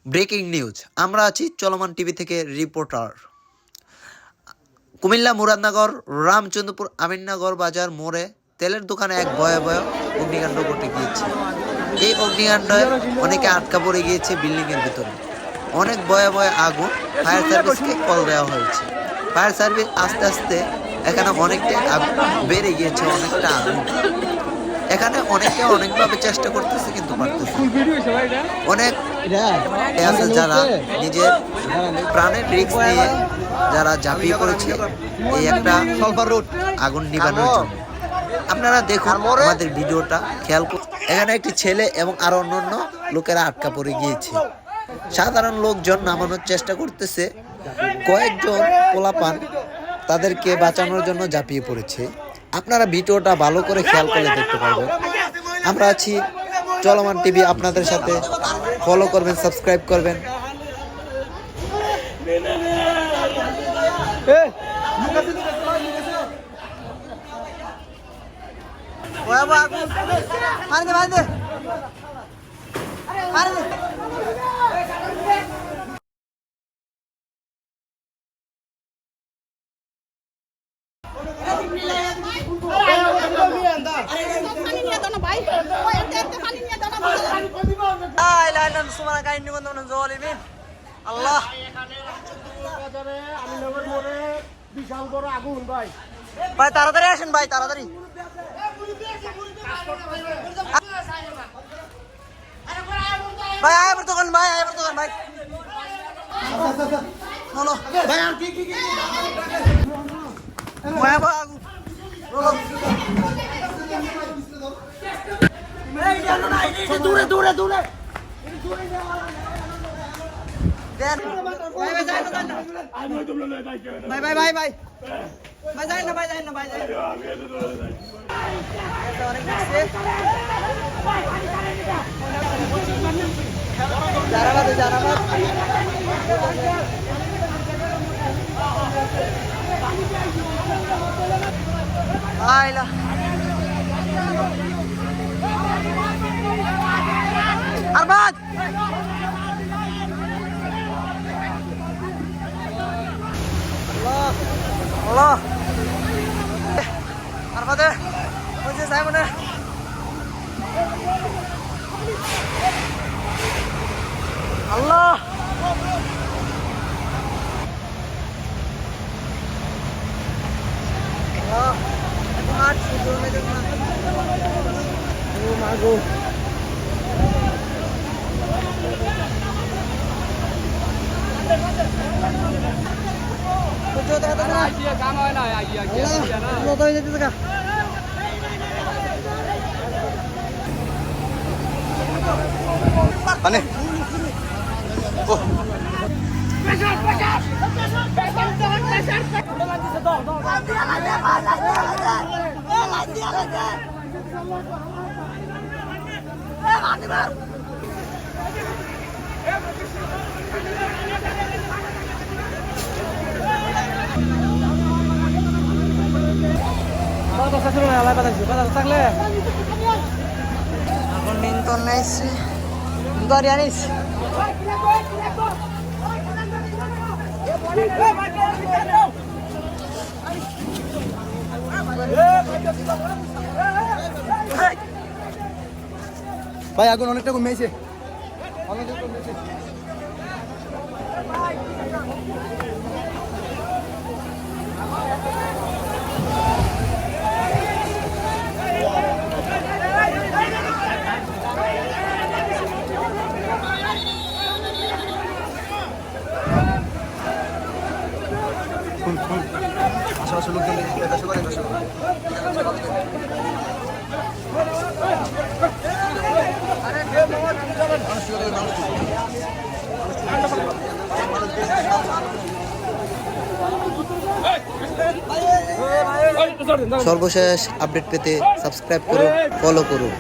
Breaking news, আমরা আছি চলমান টিভি থেকে রিপোর্টার। কুমিল্লা মুরাদনগর রামচন্দ্রপুর আমিননগর বাজার মোড়ে তেলের দোকানে এক ভয়াবহ অগ্নিকাণ্ড ঘটে গিয়েছে। এই অগ্নিকাণ্ডে অনেকে আটকা পড়ে গিয়েছে বিল্ডিং এর ভিতরে। অনেক ভয়াবহ আগুন, ফায়ার সার্ভিসকে কল দেওয়া হয়েছে। ফায়ার সার্ভিস আস্তে আস্তে এখানে অনেকটা বেড়ে গিয়েছে, অনেকটা আগুন। এখানে অনেকে অনেকভাবে চেষ্টা করতেছে কিন্তু পারতেছে। অনেক আছে যারা নিজের প্রাণের রিস্ক নিয়ে যারা ঝাঁপিয়ে পড়েছে এই একটা আগুন নিবানোর জন্য। আপনারা দেখুন আমাদের ভিডিওটা খেয়াল করুন। এখানে একটি ছেলে এবং আরো অন্যান্য লোকেরা আটকা পড়ে গিয়েছে। সাধারণ লোকজন নামানোর চেষ্টা করতেছে, কয়েকজন পোলাপান তাদেরকে বাঁচানোর জন্য ঝাঁপিয়ে পড়েছে। আপনারা ভিডিওটা ভালো করে খেয়াল করে দেখতে পারবেন। আমরা আছি চলমান টিভি, আপনাদের সাথে ফলো করবেন, সাবস্ক্রাইব করবেন। বিশাল বড় আগুন ভাই, ভাই তাড়াতাড়ি আসেন ভাই, তাড়াতাড়ি। ভাই আয় দোকান ভাই, আয় দোকান ভাই। বলো ভাই আর কি কি কি ভয়াবহ আগুন। দূরে দূরে দূরে ভাই ভাই ভাই ভাই ভাই যাই না, ভাই যাই না, ভাই যাই জানাবাদ জানাবাদ। আইলা Arbad Allah Arfade Mujhe saya mana Allah Allah itu hard video में देखना oh mago जो तक तक आइए काम है ना, आइए आइए ना लो तो ये तक अने ओ Aku nonton nice, enggak dia nice. ভাই আগুন অনেকটা কমেছে, অনেকটা কমেছে। আশেপাশে লোকজন সর্বশেষ আপডেট পেতে সাবস্ক্রাইব করুন, ফলো করুন।